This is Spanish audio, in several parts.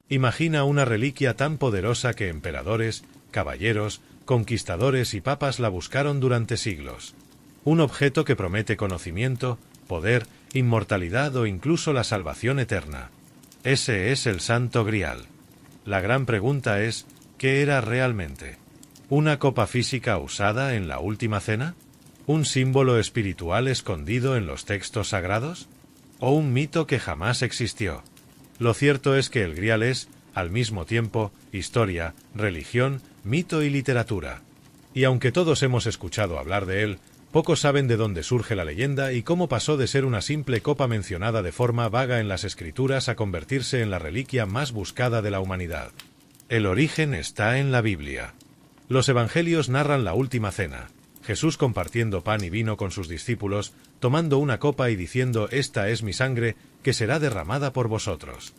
Imagina una reliquia tan poderosa que emperadores, caballeros, conquistadores y papas la buscaron durante siglos. Un objeto que promete conocimiento, poder, inmortalidad o incluso la salvación eterna. Ese es el Santo Grial. La gran pregunta es, ¿qué era realmente? ¿Una copa física usada en la Última Cena? ¿Un símbolo espiritual escondido en los textos sagrados? ¿O un mito que jamás existió? Lo cierto es que el Grial es, al mismo tiempo, historia, religión, mito y literatura. Y aunque todos hemos escuchado hablar de él, pocos saben de dónde surge la leyenda y cómo pasó de ser una simple copa mencionada de forma vaga en las escrituras a convertirse en la reliquia más buscada de la humanidad. El origen está en la Biblia. Los evangelios narran la Última Cena, Jesús compartiendo pan y vino con sus discípulos, tomando una copa y diciendo: «Esta es mi sangre, que será derramada por vosotros».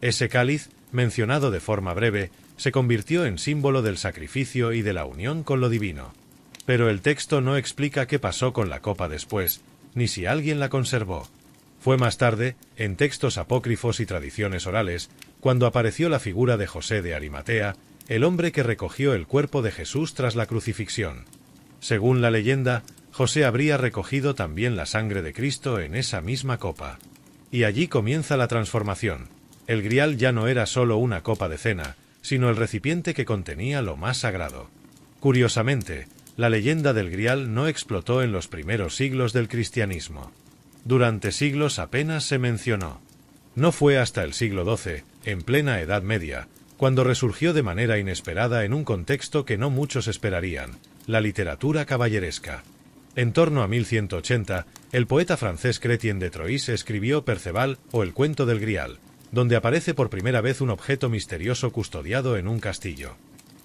Ese cáliz, mencionado de forma breve, se convirtió en símbolo del sacrificio y de la unión con lo divino. Pero el texto no explica qué pasó con la copa después, ni si alguien la conservó. Fue más tarde, en textos apócrifos y tradiciones orales, cuando apareció la figura de José de Arimatea, el hombre que recogió el cuerpo de Jesús tras la crucifixión. Según la leyenda, José habría recogido también la sangre de Cristo en esa misma copa. Y allí comienza la transformación. El Grial ya no era solo una copa de cena, sino el recipiente que contenía lo más sagrado. Curiosamente, la leyenda del Grial no explotó en los primeros siglos del cristianismo. Durante siglos apenas se mencionó. No fue hasta el siglo XII, en plena Edad Media, cuando resurgió de manera inesperada en un contexto que no muchos esperarían: la literatura caballeresca. En torno a 1180, el poeta francés Chrétien de Troyes escribió Perceval o el cuento del Grial, donde aparece por primera vez un objeto misterioso custodiado en un castillo.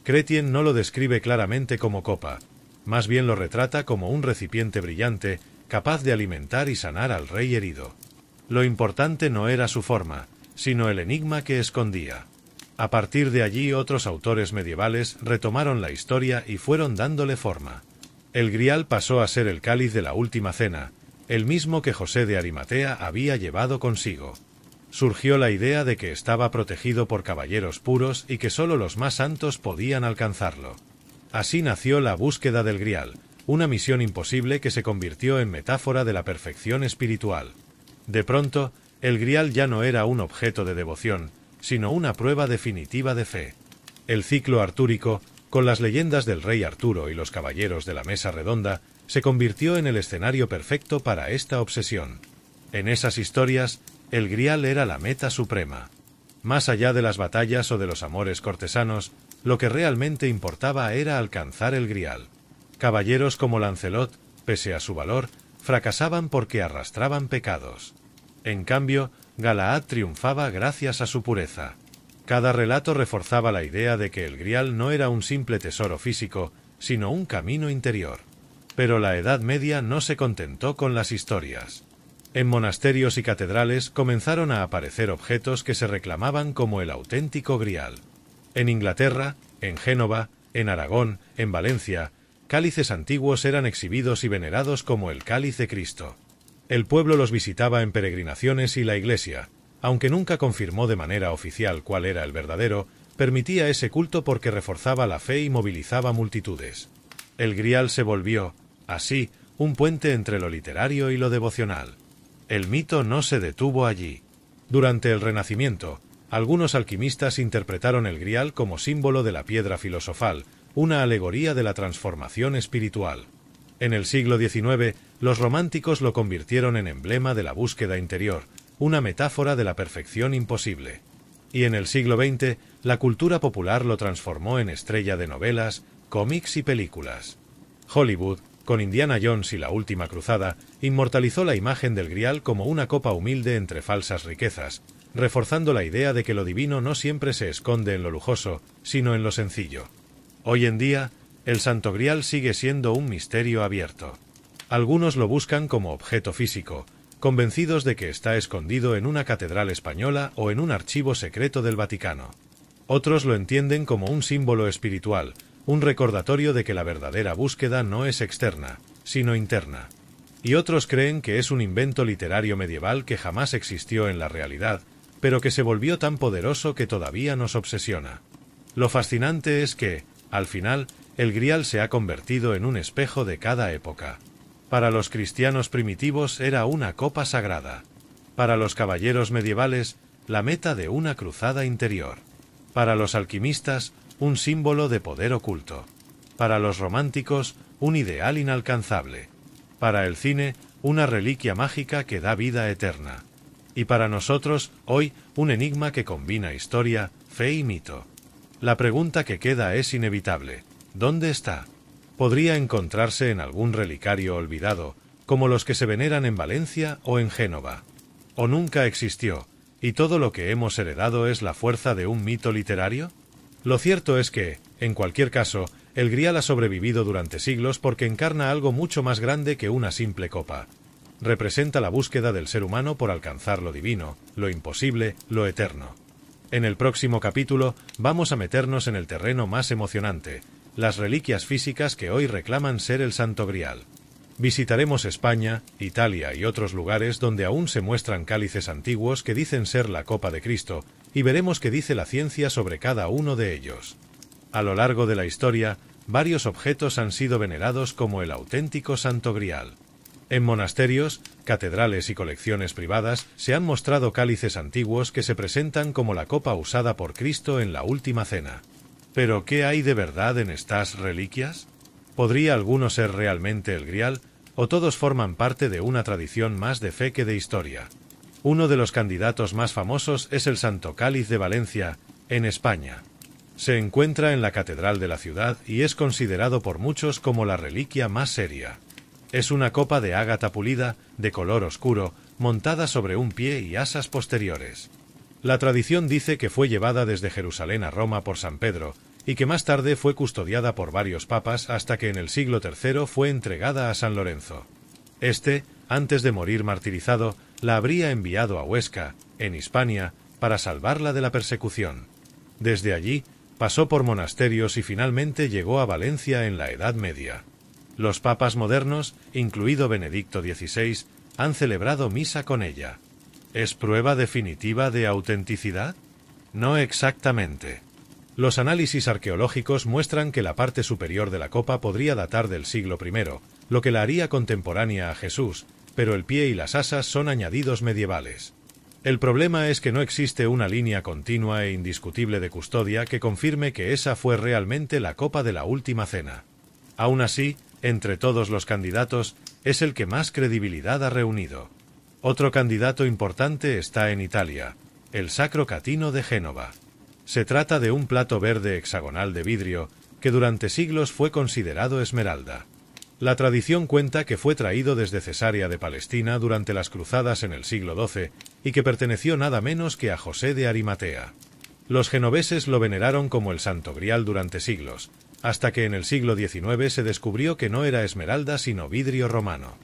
Chrétien no lo describe claramente como copa, más bien lo retrata como un recipiente brillante, capaz de alimentar y sanar al rey herido. Lo importante no era su forma, sino el enigma que escondía. A partir de allí otros autores medievales retomaron la historia y fueron dándole forma. El Grial pasó a ser el cáliz de la Última Cena, el mismo que José de Arimatea había llevado consigo. Surgió la idea de que estaba protegido por caballeros puros y que sólo los más santos podían alcanzarlo. Así nació la búsqueda del Grial, una misión imposible que se convirtió en metáfora de la perfección espiritual. De pronto, el Grial ya no era un objeto de devoción, sino una prueba definitiva de fe. El ciclo artúrico, con las leyendas del rey Arturo y los caballeros de la mesa redonda, se convirtió en el escenario perfecto para esta obsesión. En esas historias, el Grial era la meta suprema. Más allá de las batallas o de los amores cortesanos, lo que realmente importaba era alcanzar el Grial. Caballeros como Lancelot, pese a su valor, fracasaban porque arrastraban pecados. En cambio, Galaad triunfaba gracias a su pureza. Cada relato reforzaba la idea de que el Grial no era un simple tesoro físico, sino un camino interior. Pero la Edad Media no se contentó con las historias. En monasterios y catedrales comenzaron a aparecer objetos que se reclamaban como el auténtico Grial. En Inglaterra, en Génova, en Aragón, en Valencia, cálices antiguos eran exhibidos y venerados como el cáliz de Cristo. El pueblo los visitaba en peregrinaciones y la Iglesia, aunque nunca confirmó de manera oficial cuál era el verdadero, permitía ese culto porque reforzaba la fe y movilizaba multitudes. El Grial se volvió, así, un puente entre lo literario y lo devocional. El mito no se detuvo allí. Durante el Renacimiento, algunos alquimistas interpretaron el Grial como símbolo de la piedra filosofal, una alegoría de la transformación espiritual. En el siglo XIX, los románticos lo convirtieron en emblema de la búsqueda interior, una metáfora de la perfección imposible. Y en el siglo XX, la cultura popular lo transformó en estrella de novelas, cómics y películas. Hollywood, con Indiana Jones y la Última Cruzada, inmortalizó la imagen del Grial como una copa humilde entre falsas riquezas, reforzando la idea de que lo divino no siempre se esconde en lo lujoso, sino en lo sencillo. Hoy en día, el Santo Grial sigue siendo un misterio abierto. Algunos lo buscan como objeto físico, convencidos de que está escondido en una catedral española o en un archivo secreto del Vaticano. Otros lo entienden como un símbolo espiritual, un recordatorio de que la verdadera búsqueda no es externa, sino interna. Y otros creen que es un invento literario medieval que jamás existió en la realidad, pero que se volvió tan poderoso que todavía nos obsesiona. Lo fascinante es que, al final, el Grial se ha convertido en un espejo de cada época. Para los cristianos primitivos era una copa sagrada. Para los caballeros medievales, la meta de una cruzada interior. Para los alquimistas, un símbolo de poder oculto. Para los románticos, un ideal inalcanzable. Para el cine, una reliquia mágica que da vida eterna. Y para nosotros, hoy, un enigma que combina historia, fe y mito. La pregunta que queda es inevitable. ¿Dónde está? Podría encontrarse en algún relicario olvidado, como los que se veneran en Valencia o en Génova. ¿O nunca existió, y todo lo que hemos heredado es la fuerza de un mito literario? Lo cierto es que, en cualquier caso, el Grial ha sobrevivido durante siglos porque encarna algo mucho más grande que una simple copa. Representa la búsqueda del ser humano por alcanzar lo divino, lo imposible, lo eterno. En el próximo capítulo vamos a meternos en el terreno más emocionante, las reliquias físicas que hoy reclaman ser el Santo Grial. Visitaremos España, Italia y otros lugares donde aún se muestran cálices antiguos que dicen ser la copa de Cristo, y veremos qué dice la ciencia sobre cada uno de ellos. A lo largo de la historia, varios objetos han sido venerados como el auténtico Santo Grial. En monasterios, catedrales y colecciones privadas se han mostrado cálices antiguos que se presentan como la copa usada por Cristo en la Última Cena. ¿Pero qué hay de verdad en estas reliquias? ¿Podría alguno ser realmente el Grial, o todos forman parte de una tradición más de fe que de historia? Uno de los candidatos más famosos es el Santo Cáliz de Valencia, en España. Se encuentra en la catedral de la ciudad y es considerado por muchos como la reliquia más seria. Es una copa de ágata pulida, de color oscuro, montada sobre un pie y asas posteriores. La tradición dice que fue llevada desde Jerusalén a Roma por San Pedro, y que más tarde fue custodiada por varios papas hasta que en el siglo III fue entregada a San Lorenzo. Este, antes de morir martirizado, la habría enviado a Huesca, en Hispania, para salvarla de la persecución. Desde allí, pasó por monasterios y finalmente llegó a Valencia en la Edad Media. Los papas modernos, incluido Benedicto XVI, han celebrado misa con ella. ¿Es prueba definitiva de autenticidad? No exactamente. Los análisis arqueológicos muestran que la parte superior de la copa podría datar del siglo I, lo que la haría contemporánea a Jesús, pero el pie y las asas son añadidos medievales. El problema es que no existe una línea continua e indiscutible de custodia que confirme que esa fue realmente la copa de la Última Cena. Aún así, entre todos los candidatos, es el que más credibilidad ha reunido. Otro candidato importante está en Italia, el Sacro Catino de Génova. Se trata de un plato verde hexagonal de vidrio que durante siglos fue considerado esmeralda. La tradición cuenta que fue traído desde Cesarea de Palestina durante las cruzadas en el siglo XII y que perteneció nada menos que a José de Arimatea. Los genoveses lo veneraron como el Santo Grial durante siglos, hasta que en el siglo XIX se descubrió que no era esmeralda sino vidrio romano.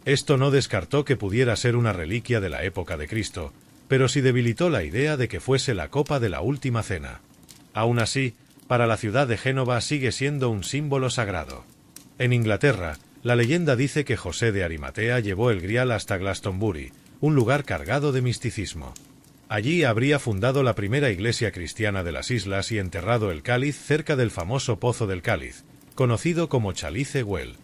Esto no descartó que pudiera ser una reliquia de la época de Cristo, pero sí debilitó la idea de que fuese la copa de la Última Cena. Aún así, para la ciudad de Génova sigue siendo un símbolo sagrado. En Inglaterra, la leyenda dice que José de Arimatea llevó el Grial hasta Glastonbury, un lugar cargado de misticismo. Allí habría fundado la primera iglesia cristiana de las islas y enterrado el cáliz cerca del famoso Pozo del Cáliz, conocido como Chalice Well.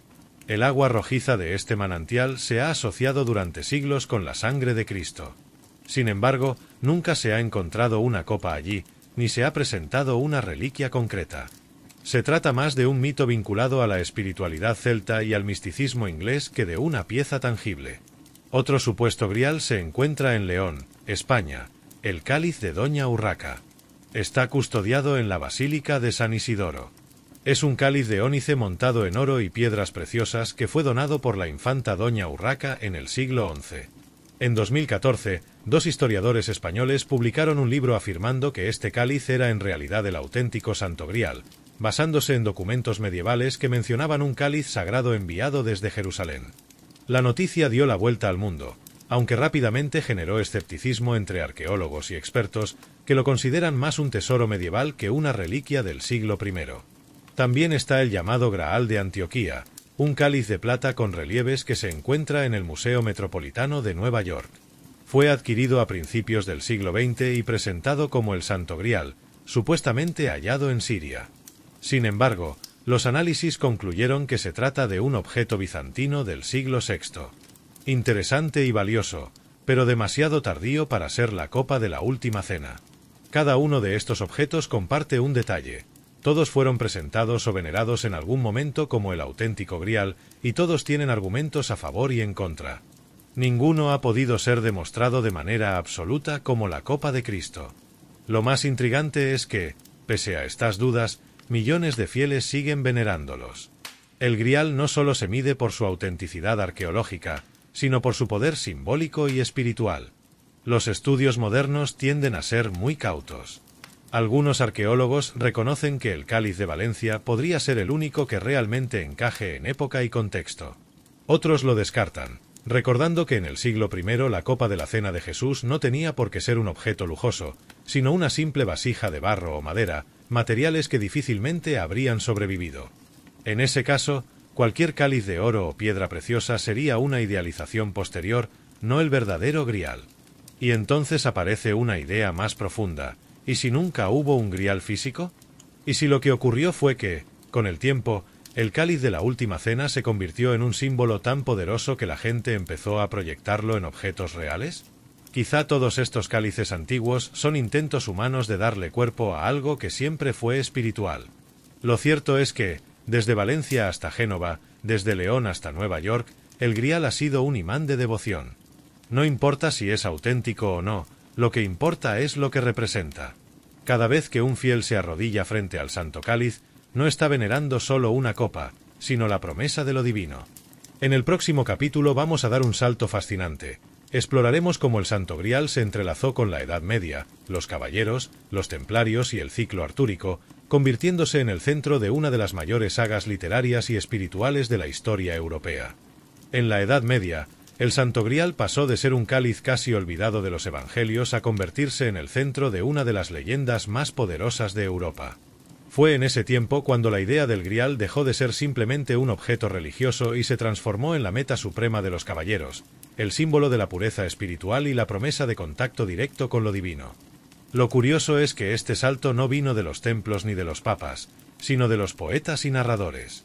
El agua rojiza de este manantial se ha asociado durante siglos con la sangre de Cristo. Sin embargo, nunca se ha encontrado una copa allí, ni se ha presentado una reliquia concreta. Se trata más de un mito vinculado a la espiritualidad celta y al misticismo inglés que de una pieza tangible. Otro supuesto Grial se encuentra en León, España, el Cáliz de Doña Urraca. Está custodiado en la Basílica de San Isidoro. Es un cáliz de ónice montado en oro y piedras preciosas que fue donado por la infanta Doña Urraca en el siglo XI. En 2014, dos historiadores españoles publicaron un libro afirmando que este cáliz era en realidad el auténtico Santo Grial, basándose en documentos medievales que mencionaban un cáliz sagrado enviado desde Jerusalén. La noticia dio la vuelta al mundo, aunque rápidamente generó escepticismo entre arqueólogos y expertos que lo consideran más un tesoro medieval que una reliquia del siglo I. También está el llamado Graal de Antioquía, un cáliz de plata con relieves que se encuentra en el Museo Metropolitano de Nueva York. Fue adquirido a principios del siglo XX y presentado como el Santo Grial, supuestamente hallado en Siria. Sin embargo, los análisis concluyeron que se trata de un objeto bizantino del siglo VI. Interesante y valioso, pero demasiado tardío para ser la copa de la Última Cena. Cada uno de estos objetos comparte un detalle. Todos fueron presentados o venerados en algún momento como el auténtico Grial, y todos tienen argumentos a favor y en contra. Ninguno ha podido ser demostrado de manera absoluta como la copa de Cristo. Lo más intrigante es que, pese a estas dudas, millones de fieles siguen venerándolos. El Grial no solo se mide por su autenticidad arqueológica, sino por su poder simbólico y espiritual. Los estudios modernos tienden a ser muy cautos. Algunos arqueólogos reconocen que el cáliz de Valencia podría ser el único que realmente encaje en época y contexto. Otros lo descartan, recordando que en el siglo I la copa de la Cena de Jesús no tenía por qué ser un objeto lujoso, sino una simple vasija de barro o madera, materiales que difícilmente habrían sobrevivido. En ese caso, cualquier cáliz de oro o piedra preciosa sería una idealización posterior, no el verdadero Grial. Y entonces aparece una idea más profunda. ¿Y si nunca hubo un Grial físico? ¿Y si lo que ocurrió fue que, con el tiempo, el cáliz de la Última Cena se convirtió en un símbolo tan poderoso que la gente empezó a proyectarlo en objetos reales? Quizá todos estos cálices antiguos son intentos humanos de darle cuerpo a algo que siempre fue espiritual. Lo cierto es que, desde Valencia hasta Génova, desde León hasta Nueva York, el Grial ha sido un imán de devoción. No importa si es auténtico o no, lo que importa es lo que representa. Cada vez que un fiel se arrodilla frente al Santo Cáliz, no está venerando solo una copa, sino la promesa de lo divino. En el próximo capítulo vamos a dar un salto fascinante. Exploraremos cómo el Santo Grial se entrelazó con la Edad Media, los caballeros, los templarios y el ciclo artúrico, convirtiéndose en el centro de una de las mayores sagas literarias y espirituales de la historia europea. En la Edad Media, el Santo Grial pasó de ser un cáliz casi olvidado de los evangelios a convertirse en el centro de una de las leyendas más poderosas de Europa. Fue en ese tiempo cuando la idea del Grial dejó de ser simplemente un objeto religioso y se transformó en la meta suprema de los caballeros, el símbolo de la pureza espiritual y la promesa de contacto directo con lo divino. Lo curioso es que este salto no vino de los templos ni de los papas, sino de los poetas y narradores.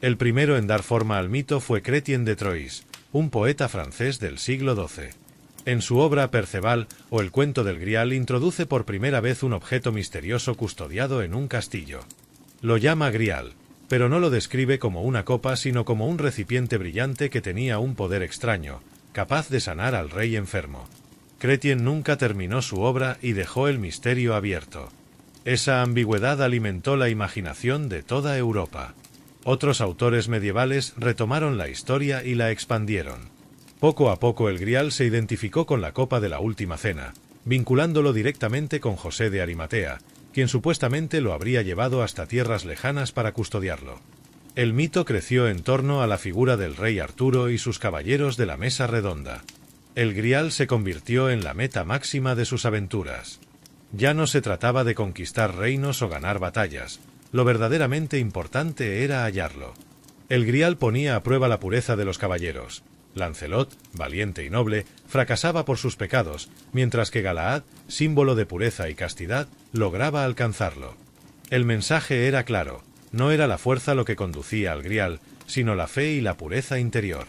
El primero en dar forma al mito fue Chrétien de Troyes, un poeta francés del siglo XII. En su obra Perceval, o el cuento del Grial, introduce por primera vez un objeto misterioso custodiado en un castillo. Lo llama Grial, pero no lo describe como una copa sino como un recipiente brillante que tenía un poder extraño, capaz de sanar al rey enfermo. Chrétien nunca terminó su obra y dejó el misterio abierto. Esa ambigüedad alimentó la imaginación de toda Europa. Otros autores medievales retomaron la historia y la expandieron. Poco a poco el Grial se identificó con la copa de la Última Cena, vinculándolo directamente con José de Arimatea, quien supuestamente lo habría llevado hasta tierras lejanas para custodiarlo. El mito creció en torno a la figura del rey Arturo y sus caballeros de la mesa redonda. El Grial se convirtió en la meta máxima de sus aventuras. Ya no se trataba de conquistar reinos o ganar batallas, lo verdaderamente importante era hallarlo. El Grial ponía a prueba la pureza de los caballeros. Lancelot, valiente y noble, fracasaba por sus pecados, mientras que Galaad, símbolo de pureza y castidad, lograba alcanzarlo. El mensaje era claro, no era la fuerza lo que conducía al Grial, sino la fe y la pureza interior.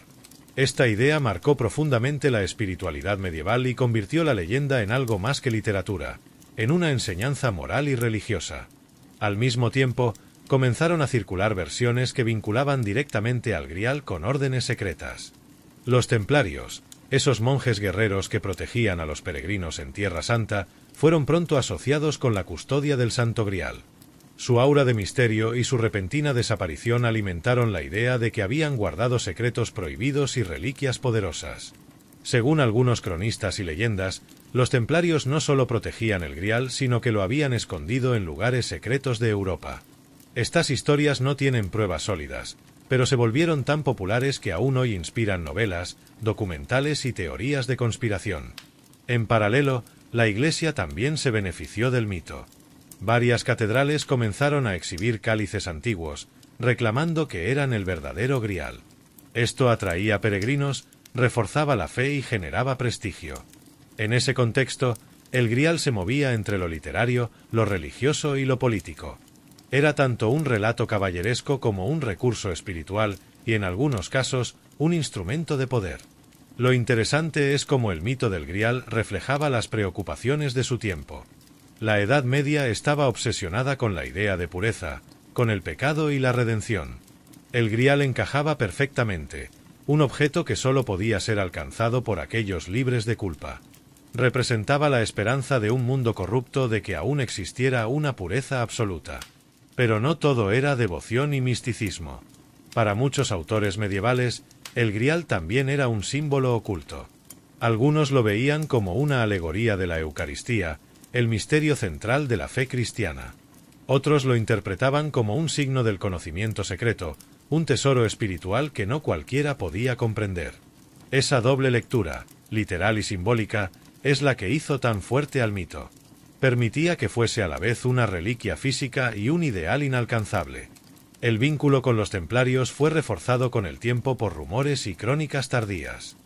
Esta idea marcó profundamente la espiritualidad medieval y convirtió la leyenda en algo más que literatura, en una enseñanza moral y religiosa. Al mismo tiempo, comenzaron a circular versiones que vinculaban directamente al Grial con órdenes secretas. Los templarios, esos monjes guerreros que protegían a los peregrinos en Tierra Santa, fueron pronto asociados con la custodia del Santo Grial. Su aura de misterio y su repentina desaparición alimentaron la idea de que habían guardado secretos prohibidos y reliquias poderosas. Según algunos cronistas y leyendas, los templarios no solo protegían el Grial, sino que lo habían escondido en lugares secretos de Europa. Estas historias no tienen pruebas sólidas, pero se volvieron tan populares que aún hoy inspiran novelas, documentales y teorías de conspiración. En paralelo, la Iglesia también se benefició del mito. Varias catedrales comenzaron a exhibir cálices antiguos, reclamando que eran el verdadero Grial. Esto atraía peregrinos, reforzaba la fe y generaba prestigio. En ese contexto, el Grial se movía entre lo literario, lo religioso y lo político. Era tanto un relato caballeresco como un recurso espiritual y, en algunos casos, un instrumento de poder. Lo interesante es cómo el mito del Grial reflejaba las preocupaciones de su tiempo. La Edad Media estaba obsesionada con la idea de pureza, con el pecado y la redención. El Grial encajaba perfectamente, un objeto que solo podía ser alcanzado por aquellos libres de culpa. Representaba la esperanza de un mundo corrupto de que aún existiera una pureza absoluta. Pero no todo era devoción y misticismo. Para muchos autores medievales, el Grial también era un símbolo oculto. Algunos lo veían como una alegoría de la Eucaristía, el misterio central de la fe cristiana. Otros lo interpretaban como un signo del conocimiento secreto, un tesoro espiritual que no cualquiera podía comprender. Esa doble lectura, literal y simbólica, es la que hizo tan fuerte al mito. Permitía que fuese a la vez una reliquia física y un ideal inalcanzable. El vínculo con los templarios fue reforzado con el tiempo por rumores y crónicas tardías.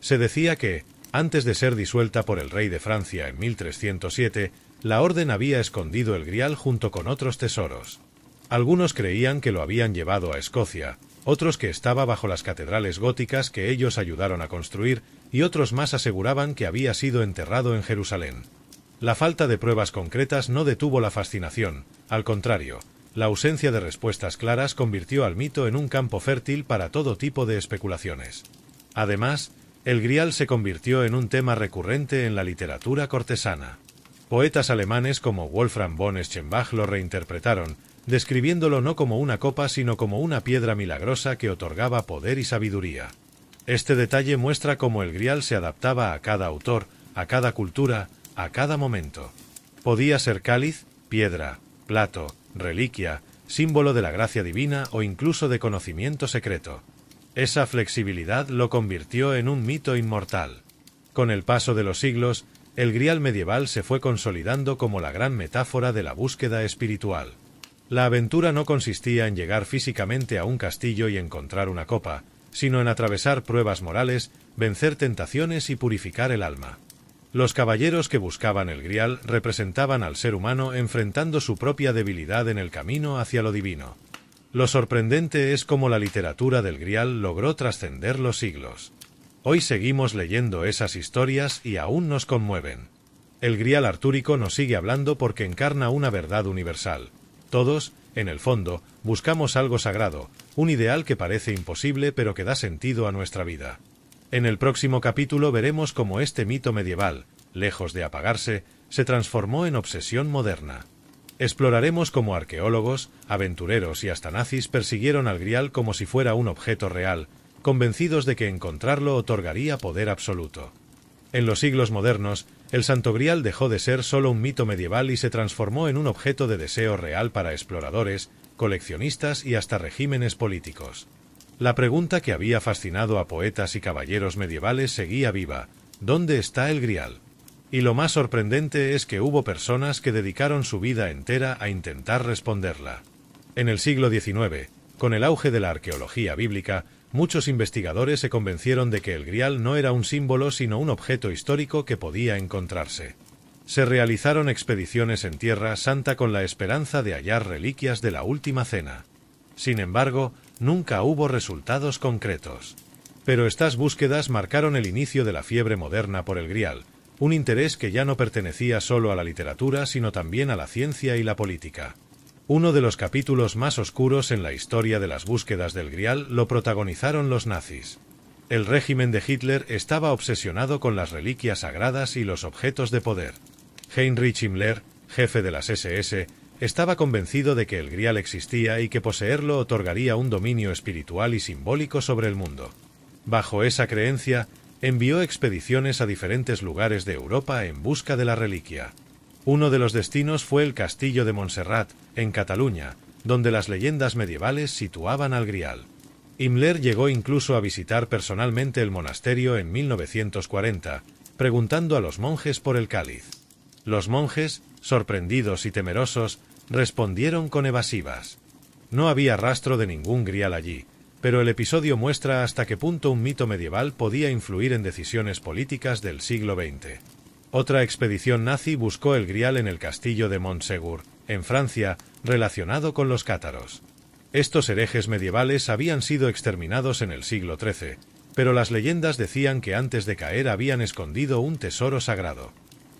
Se decía que, antes de ser disuelta por el rey de Francia en 1307, la orden había escondido el Grial junto con otros tesoros. Algunos creían que lo habían llevado a Escocia, otros que estaba bajo las catedrales góticas que ellos ayudaron a construir, y otros más aseguraban que había sido enterrado en Jerusalén. La falta de pruebas concretas no detuvo la fascinación, al contrario, la ausencia de respuestas claras convirtió al mito en un campo fértil para todo tipo de especulaciones. Además, el Grial se convirtió en un tema recurrente en la literatura cortesana. Poetas alemanes como Wolfram von Eschenbach lo reinterpretaron, describiéndolo no como una copa sino como una piedra milagrosa que otorgaba poder y sabiduría. Este detalle muestra cómo el Grial se adaptaba a cada autor, a cada cultura, a cada momento. Podía ser cáliz, piedra, plato, reliquia, símbolo de la gracia divina o incluso de conocimiento secreto. Esa flexibilidad lo convirtió en un mito inmortal. Con el paso de los siglos, el Grial medieval se fue consolidando como la gran metáfora de la búsqueda espiritual. La aventura no consistía en llegar físicamente a un castillo y encontrar una copa, sino en atravesar pruebas morales, vencer tentaciones y purificar el alma. Los caballeros que buscaban el Grial representaban al ser humano enfrentando su propia debilidad en el camino hacia lo divino. Lo sorprendente es cómo la literatura del Grial logró trascender los siglos. Hoy seguimos leyendo esas historias y aún nos conmueven. El Grial artúrico nos sigue hablando porque encarna una verdad universal. Todos, en el fondo, buscamos algo sagrado, un ideal que parece imposible pero que da sentido a nuestra vida. En el próximo capítulo veremos cómo este mito medieval, lejos de apagarse, se transformó en obsesión moderna. Exploraremos cómo arqueólogos, aventureros y hasta nazis persiguieron al Grial como si fuera un objeto real, convencidos de que encontrarlo otorgaría poder absoluto. En los siglos modernos, el Santo Grial dejó de ser solo un mito medieval y se transformó en un objeto de deseo real para exploradores, coleccionistas y hasta regímenes políticos. La pregunta que había fascinado a poetas y caballeros medievales seguía viva: ¿dónde está el Grial? Y lo más sorprendente es que hubo personas que dedicaron su vida entera a intentar responderla. En el siglo XIX, con el auge de la arqueología bíblica, muchos investigadores se convencieron de que el Grial no era un símbolo sino un objeto histórico que podía encontrarse. Se realizaron expediciones en Tierra Santa con la esperanza de hallar reliquias de la Última Cena. Sin embargo, nunca hubo resultados concretos. Pero estas búsquedas marcaron el inicio de la fiebre moderna por el Grial, un interés que ya no pertenecía solo a la literatura sino también a la ciencia y la política. Uno de los capítulos más oscuros en la historia de las búsquedas del Grial lo protagonizaron los nazis. El régimen de Hitler estaba obsesionado con las reliquias sagradas y los objetos de poder. Heinrich Himmler, jefe de las SS, estaba convencido de que el Grial existía y que poseerlo otorgaría un dominio espiritual y simbólico sobre el mundo. Bajo esa creencia, envió expediciones a diferentes lugares de Europa en busca de la reliquia. Uno de los destinos fue el castillo de Montserrat, en Cataluña, donde las leyendas medievales situaban al Grial. Himmler llegó incluso a visitar personalmente el monasterio en 1940, preguntando a los monjes por el cáliz. Los monjes, sorprendidos y temerosos, respondieron con evasivas. No había rastro de ningún Grial allí, pero el episodio muestra hasta qué punto un mito medieval podía influir en decisiones políticas del siglo XX. Otra expedición nazi buscó el Grial en el castillo de Montsegur, en Francia, relacionado con los cátaros. Estos herejes medievales habían sido exterminados en el siglo XIII, pero las leyendas decían que antes de caer habían escondido un tesoro sagrado.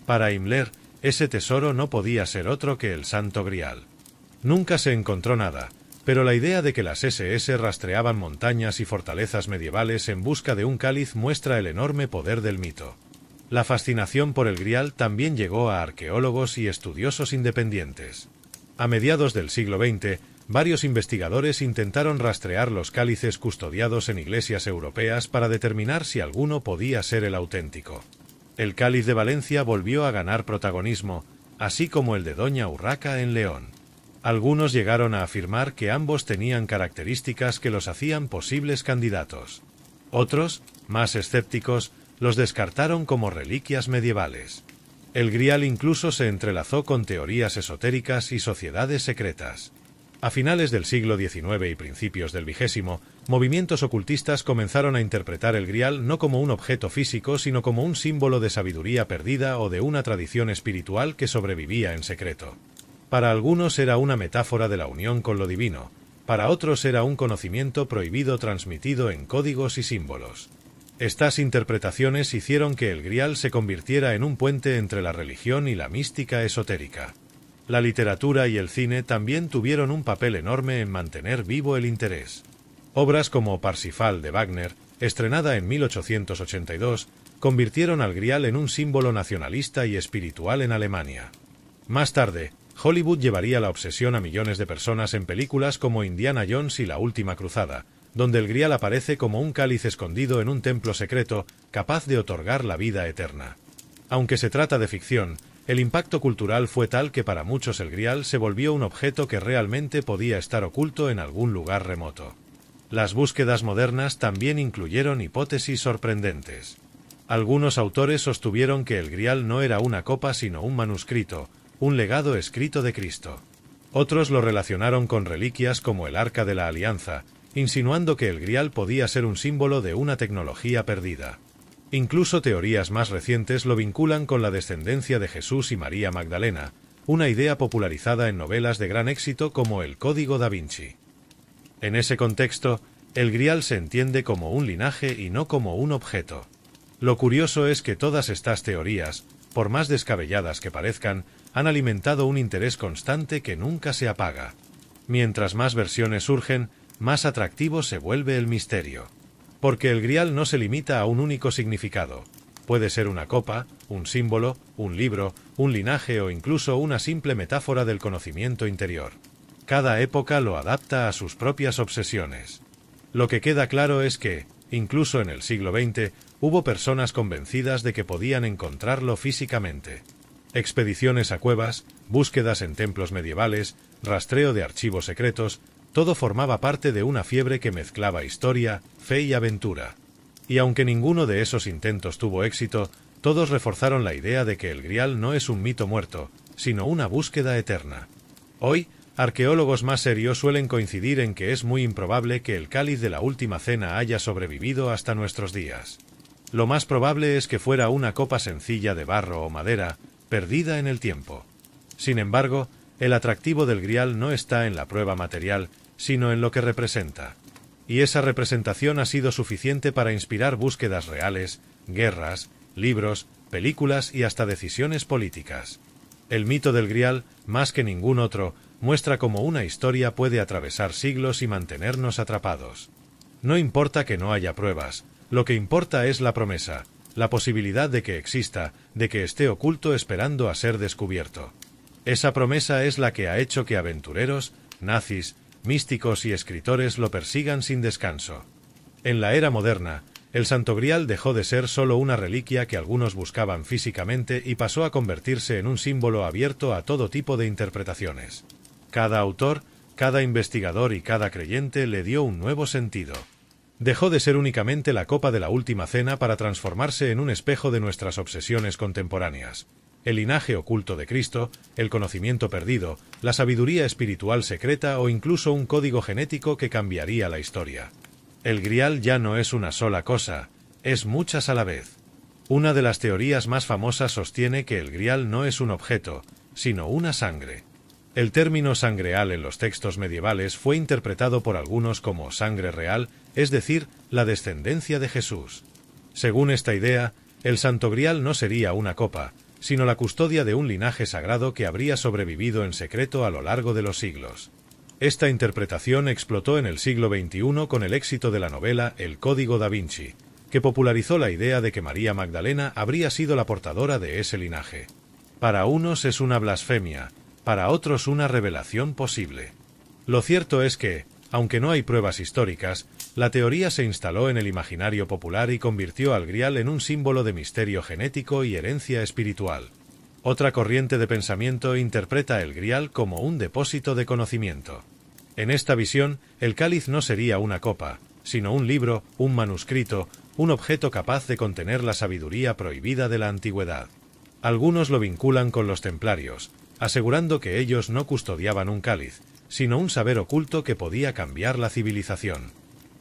Para Himmler, ese tesoro no podía ser otro que el Santo Grial. Nunca se encontró nada, pero la idea de que las SS rastreaban montañas y fortalezas medievales en busca de un cáliz muestra el enorme poder del mito. La fascinación por el Grial también llegó a arqueólogos y estudiosos independientes. A mediados del siglo XX, varios investigadores intentaron rastrear los cálices custodiados en iglesias europeas para determinar si alguno podía ser el auténtico. El cáliz de Valencia volvió a ganar protagonismo, así como el de Doña Urraca en León. Algunos llegaron a afirmar que ambos tenían características que los hacían posibles candidatos. Otros, más escépticos, los descartaron como reliquias medievales. El Grial incluso se entrelazó con teorías esotéricas y sociedades secretas. A finales del siglo XIX y principios del XX, movimientos ocultistas comenzaron a interpretar el Grial no como un objeto físico, sino como un símbolo de sabiduría perdida o de una tradición espiritual que sobrevivía en secreto. Para algunos era una metáfora de la unión con lo divino, para otros era un conocimiento prohibido transmitido en códigos y símbolos. Estas interpretaciones hicieron que el Grial se convirtiera en un puente entre la religión y la mística esotérica. La literatura y el cine también tuvieron un papel enorme en mantener vivo el interés. Obras como Parsifal de Wagner, estrenada en 1882, convirtieron al Grial en un símbolo nacionalista y espiritual en Alemania. Más tarde, Hollywood llevaría la obsesión a millones de personas en películas como Indiana Jones y La Última Cruzada, donde el Grial aparece como un cáliz escondido en un templo secreto capaz de otorgar la vida eterna. Aunque se trata de ficción, el impacto cultural fue tal que para muchos el Grial se volvió un objeto que realmente podía estar oculto en algún lugar remoto. Las búsquedas modernas también incluyeron hipótesis sorprendentes. Algunos autores sostuvieron que el Grial no era una copa sino un manuscrito, un legado escrito de Cristo. Otros lo relacionaron con reliquias como el Arca de la Alianza, insinuando que el Grial podía ser un símbolo de una tecnología perdida. Incluso teorías más recientes lo vinculan con la descendencia de Jesús y María Magdalena, una idea popularizada en novelas de gran éxito como El Código da Vinci. En ese contexto, el Grial se entiende como un linaje y no como un objeto. Lo curioso es que todas estas teorías, por más descabelladas que parezcan, han alimentado un interés constante que nunca se apaga. Mientras más versiones surgen, más atractivo se vuelve el misterio. Porque el Grial no se limita a un único significado. Puede ser una copa, un símbolo, un libro, un linaje o incluso una simple metáfora del conocimiento interior. Cada época lo adapta a sus propias obsesiones. Lo que queda claro es que, incluso en el siglo XX, hubo personas convencidas de que podían encontrarlo físicamente. Expediciones a cuevas, búsquedas en templos medievales, rastreo de archivos secretos, todo formaba parte de una fiebre que mezclaba historia, fe y aventura. Y aunque ninguno de esos intentos tuvo éxito, todos reforzaron la idea de que el Grial no es un mito muerto, sino una búsqueda eterna. Hoy, arqueólogos más serios suelen coincidir en que es muy improbable que el cáliz de la Última Cena haya sobrevivido hasta nuestros días. Lo más probable es que fuera una copa sencilla de barro o madera, perdida en el tiempo. Sin embargo, el atractivo del Grial no está en la prueba material, sino en lo que representa. Y esa representación ha sido suficiente para inspirar búsquedas reales, guerras, libros, películas y hasta decisiones políticas. El mito del Grial, más que ningún otro, muestra cómo una historia puede atravesar siglos y mantenernos atrapados. No importa que no haya pruebas, lo que importa es la promesa, la posibilidad de que exista, de que esté oculto esperando a ser descubierto. Esa promesa es la que ha hecho que aventureros, nazis, místicos y escritores lo persigan sin descanso. En la era moderna, el Santo Grial dejó de ser solo una reliquia que algunos buscaban físicamente y pasó a convertirse en un símbolo abierto a todo tipo de interpretaciones. Cada autor, cada investigador y cada creyente le dio un nuevo sentido. Dejó de ser únicamente la copa de la Última Cena para transformarse en un espejo de nuestras obsesiones contemporáneas. El linaje oculto de Cristo, el conocimiento perdido, la sabiduría espiritual secreta o incluso un código genético que cambiaría la historia. El Grial ya no es una sola cosa, es muchas a la vez. Una de las teorías más famosas sostiene que el Grial no es un objeto, sino una sangre. El término sangreal en los textos medievales fue interpretado por algunos como sangre real, es decir, la descendencia de Jesús. Según esta idea, el Santo Grial no sería una copa, sino la custodia de un linaje sagrado que habría sobrevivido en secreto a lo largo de los siglos. Esta interpretación explotó en el siglo XXI con el éxito de la novela El Código da Vinci, que popularizó la idea de que María Magdalena habría sido la portadora de ese linaje. Para unos es una blasfemia, para otros una revelación posible. Lo cierto es que, aunque no hay pruebas históricas, la teoría se instaló en el imaginario popular y convirtió al Grial en un símbolo de misterio genético y herencia espiritual. Otra corriente de pensamiento interpreta el Grial como un depósito de conocimiento. En esta visión, el cáliz no sería una copa, sino un libro, un manuscrito, un objeto capaz de contener la sabiduría prohibida de la antigüedad. Algunos lo vinculan con los templarios, asegurando que ellos no custodiaban un cáliz, sino un saber oculto que podía cambiar la civilización.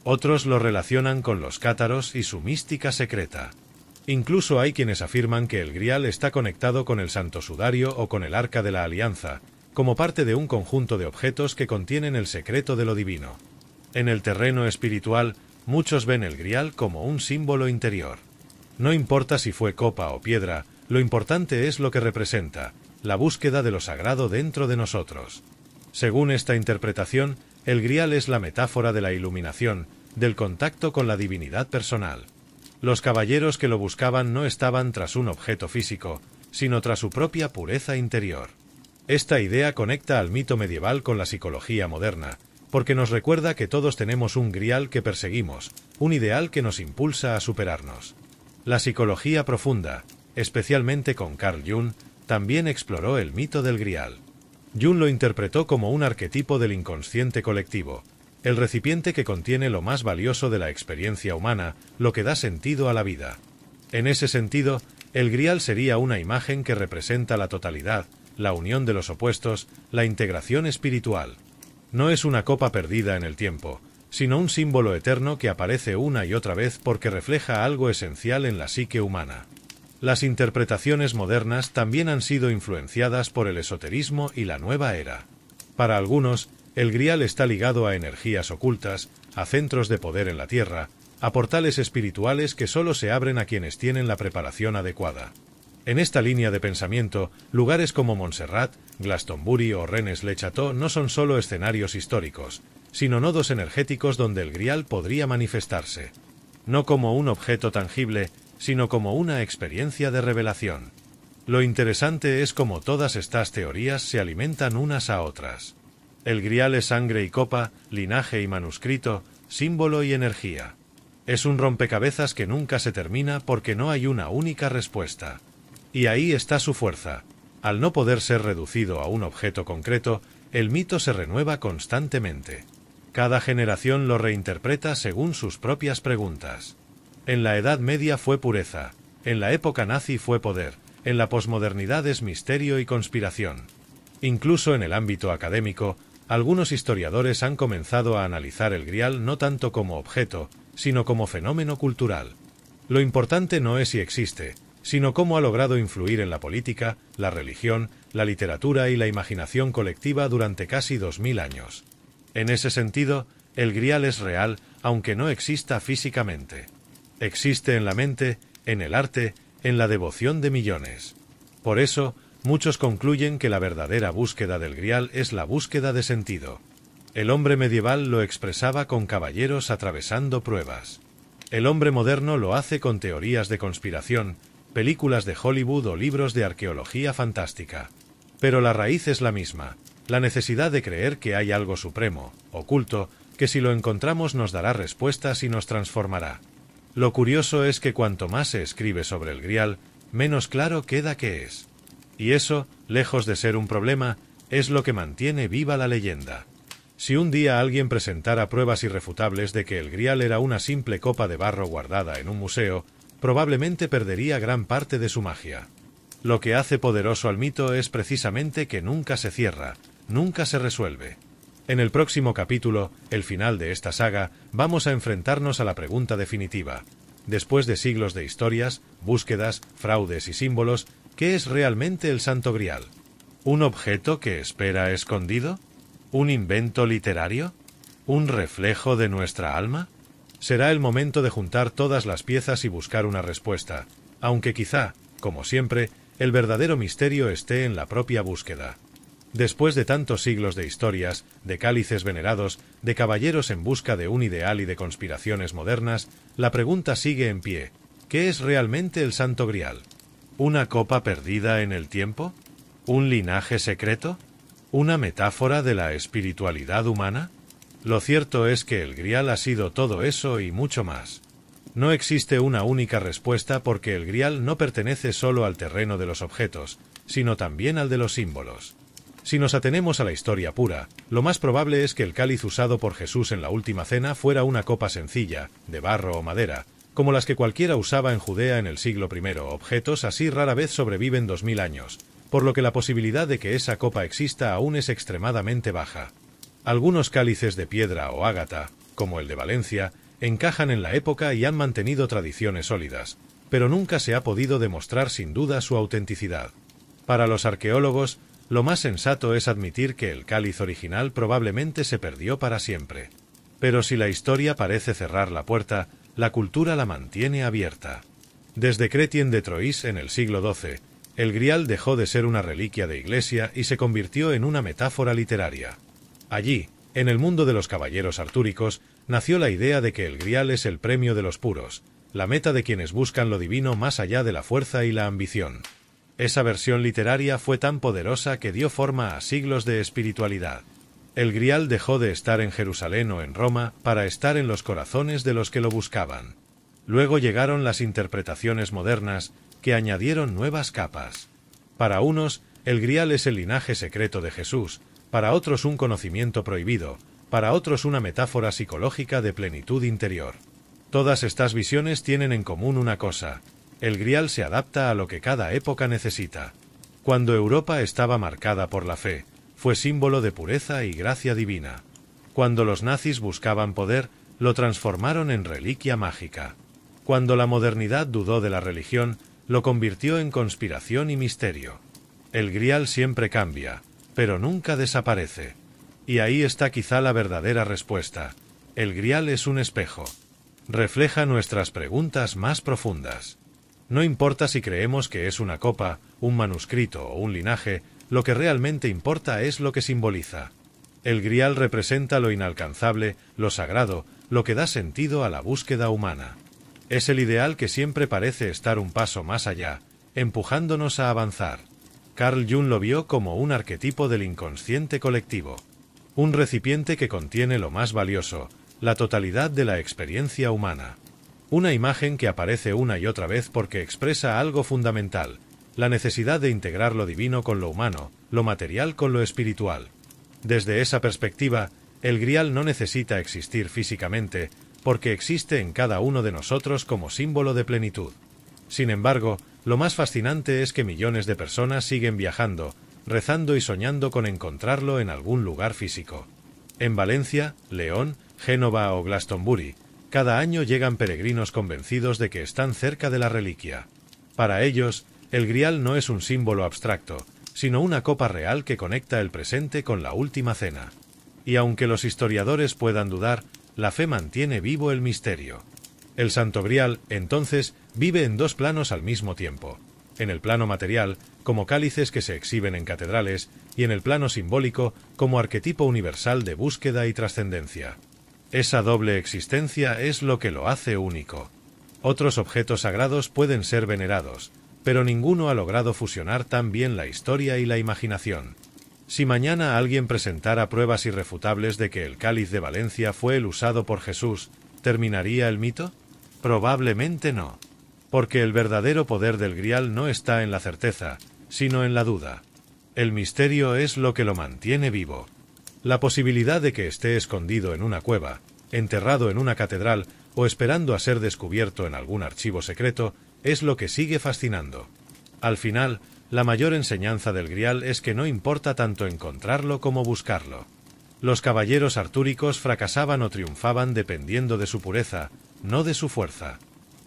Otros lo relacionan con los cátaros y su mística secreta. Incluso hay quienes afirman que el Grial está conectado con el Santo Sudario o con el Arca de la Alianza, como parte de un conjunto de objetos que contienen el secreto de lo divino. En el terreno espiritual, muchos ven el Grial como un símbolo interior. No importa si fue copa o piedra, lo importante es lo que representa, la búsqueda de lo sagrado dentro de nosotros. Según esta interpretación, el Grial es la metáfora de la iluminación, del contacto con la divinidad personal. Los caballeros que lo buscaban no estaban tras un objeto físico, sino tras su propia pureza interior. Esta idea conecta al mito medieval con la psicología moderna, porque nos recuerda que todos tenemos un Grial que perseguimos, un ideal que nos impulsa a superarnos. La psicología profunda, especialmente con Carl Jung, también exploró el mito del Grial. Jung lo interpretó como un arquetipo del inconsciente colectivo, el recipiente que contiene lo más valioso de la experiencia humana, lo que da sentido a la vida. En ese sentido, el Grial sería una imagen que representa la totalidad, la unión de los opuestos, la integración espiritual. No es una copa perdida en el tiempo, sino un símbolo eterno que aparece una y otra vez porque refleja algo esencial en la psique humana. Las interpretaciones modernas también han sido influenciadas por el esoterismo y la nueva era. Para algunos, el Grial está ligado a energías ocultas, a centros de poder en la Tierra, a portales espirituales que solo se abren a quienes tienen la preparación adecuada. En esta línea de pensamiento, lugares como Montserrat, Glastonbury o Rennes-le-Château no son solo escenarios históricos, sino nodos energéticos donde el Grial podría manifestarse. No como un objeto tangible, sino como una experiencia de revelación. Lo interesante es cómo todas estas teorías se alimentan unas a otras. El Grial es sangre y copa, linaje y manuscrito, símbolo y energía. Es un rompecabezas que nunca se termina porque no hay una única respuesta. Y ahí está su fuerza. Al no poder ser reducido a un objeto concreto, el mito se renueva constantemente. Cada generación lo reinterpreta según sus propias preguntas. En la Edad Media fue pureza, en la época nazi fue poder, en la posmodernidad es misterio y conspiración. Incluso en el ámbito académico, algunos historiadores han comenzado a analizar el Grial no tanto como objeto, sino como fenómeno cultural. Lo importante no es si existe, sino cómo ha logrado influir en la política, la religión, la literatura y la imaginación colectiva durante casi 2000 años. En ese sentido, el Grial es real, aunque no exista físicamente. Existe en la mente, en el arte, en la devoción de millones. Por eso, muchos concluyen que la verdadera búsqueda del Grial es la búsqueda de sentido. El hombre medieval lo expresaba con caballeros atravesando pruebas. El hombre moderno lo hace con teorías de conspiración, películas de Hollywood o libros de arqueología fantástica. Pero la raíz es la misma, la necesidad de creer que hay algo supremo, oculto, que si lo encontramos nos dará respuestas y nos transformará. Lo curioso es que cuanto más se escribe sobre el Grial, menos claro queda qué es. Y eso, lejos de ser un problema, es lo que mantiene viva la leyenda. Si un día alguien presentara pruebas irrefutables de que el Grial era una simple copa de barro guardada en un museo, probablemente perdería gran parte de su magia. Lo que hace poderoso al mito es precisamente que nunca se cierra, nunca se resuelve. En el próximo capítulo, el final de esta saga, vamos a enfrentarnos a la pregunta definitiva: después de siglos de historias, búsquedas, fraudes y símbolos, ¿qué es realmente el Santo Grial? ¿Un objeto que espera escondido? ¿Un invento literario? ¿Un reflejo de nuestra alma? Será el momento de juntar todas las piezas y buscar una respuesta, aunque quizá, como siempre, el verdadero misterio esté en la propia búsqueda. Después de tantos siglos de historias, de cálices venerados, de caballeros en busca de un ideal y de conspiraciones modernas, la pregunta sigue en pie. ¿Qué es realmente el Santo Grial? ¿Una copa perdida en el tiempo? ¿Un linaje secreto? ¿Una metáfora de la espiritualidad humana? Lo cierto es que el Grial ha sido todo eso y mucho más. No existe una única respuesta porque el Grial no pertenece solo al terreno de los objetos, sino también al de los símbolos. Si nos atenemos a la historia pura, lo más probable es que el cáliz usado por Jesús en la última cena fuera una copa sencilla, de barro o madera, como las que cualquiera usaba en Judea en el siglo I. Objetos así rara vez sobreviven 2000 años, por lo que la posibilidad de que esa copa exista aún es extremadamente baja. Algunos cálices de piedra o ágata, como el de Valencia, encajan en la época y han mantenido tradiciones sólidas, pero nunca se ha podido demostrar sin duda su autenticidad. Para los arqueólogos, lo más sensato es admitir que el cáliz original probablemente se perdió para siempre. Pero si la historia parece cerrar la puerta, la cultura la mantiene abierta. Desde Chrétien de Troyes en el siglo XII, el Grial dejó de ser una reliquia de iglesia y se convirtió en una metáfora literaria. Allí, en el mundo de los caballeros artúricos, nació la idea de que el Grial es el premio de los puros, la meta de quienes buscan lo divino más allá de la fuerza y la ambición. Esa versión literaria fue tan poderosa que dio forma a siglos de espiritualidad. El Grial dejó de estar en Jerusalén o en Roma para estar en los corazones de los que lo buscaban. Luego llegaron las interpretaciones modernas que añadieron nuevas capas. Para unos, el Grial es el linaje secreto de Jesús, para otros un conocimiento prohibido, para otros una metáfora psicológica de plenitud interior. Todas estas visiones tienen en común una cosa: el Grial se adapta a lo que cada época necesita. Cuando Europa estaba marcada por la fe, fue símbolo de pureza y gracia divina. Cuando los nazis buscaban poder, lo transformaron en reliquia mágica. Cuando la modernidad dudó de la religión, lo convirtió en conspiración y misterio. El Grial siempre cambia, pero nunca desaparece. Y ahí está quizá la verdadera respuesta. El Grial es un espejo. Refleja nuestras preguntas más profundas. No importa si creemos que es una copa, un manuscrito o un linaje, lo que realmente importa es lo que simboliza. El Grial representa lo inalcanzable, lo sagrado, lo que da sentido a la búsqueda humana. Es el ideal que siempre parece estar un paso más allá, empujándonos a avanzar. Carl Jung lo vio como un arquetipo del inconsciente colectivo. Un recipiente que contiene lo más valioso, la totalidad de la experiencia humana. Una imagen que aparece una y otra vez porque expresa algo fundamental, la necesidad de integrar lo divino con lo humano, lo material con lo espiritual. Desde esa perspectiva, el Grial no necesita existir físicamente, porque existe en cada uno de nosotros como símbolo de plenitud. Sin embargo, lo más fascinante es que millones de personas siguen viajando, rezando y soñando con encontrarlo en algún lugar físico. En Valencia, León, Génova o Glastonbury, cada año llegan peregrinos convencidos de que están cerca de la reliquia. Para ellos, el Grial no es un símbolo abstracto, sino una copa real que conecta el presente con la última cena. Y aunque los historiadores puedan dudar, la fe mantiene vivo el misterio. El Santo Grial, entonces, vive en dos planos al mismo tiempo. En el plano material, como cálices que se exhiben en catedrales, y en el plano simbólico, como arquetipo universal de búsqueda y trascendencia. Esa doble existencia es lo que lo hace único. Otros objetos sagrados pueden ser venerados, pero ninguno ha logrado fusionar tan bien la historia y la imaginación. Si mañana alguien presentara pruebas irrefutables de que el cáliz de Valencia fue el usado por Jesús, ¿terminaría el mito? Probablemente no. Porque el verdadero poder del Grial no está en la certeza, sino en la duda. El misterio es lo que lo mantiene vivo. La posibilidad de que esté escondido en una cueva, enterrado en una catedral o esperando a ser descubierto en algún archivo secreto es lo que sigue fascinando. Al final, la mayor enseñanza del Grial es que no importa tanto encontrarlo como buscarlo. Los caballeros artúricos fracasaban o triunfaban dependiendo de su pureza, no de su fuerza.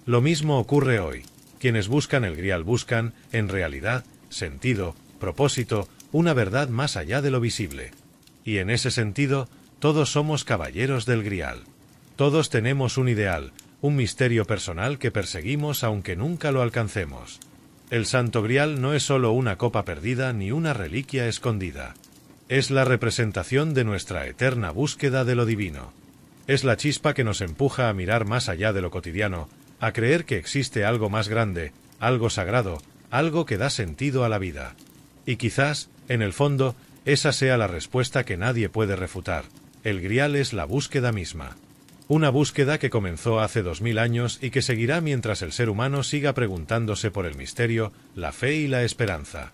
Lo mismo ocurre hoy. Quienes buscan el Grial buscan, en realidad, sentido, propósito, una verdad más allá de lo visible. Y en ese sentido, todos somos caballeros del Grial. Todos tenemos un ideal, un misterio personal que perseguimos aunque nunca lo alcancemos. El Santo Grial no es solo una copa perdida ni una reliquia escondida. Es la representación de nuestra eterna búsqueda de lo divino. Es la chispa que nos empuja a mirar más allá de lo cotidiano, a creer que existe algo más grande, algo sagrado, algo que da sentido a la vida. Y quizás, en el fondo, esa sea la respuesta que nadie puede refutar. El Grial es la búsqueda misma. Una búsqueda que comenzó hace 2000 años y que seguirá mientras el ser humano siga preguntándose por el misterio, la fe y la esperanza.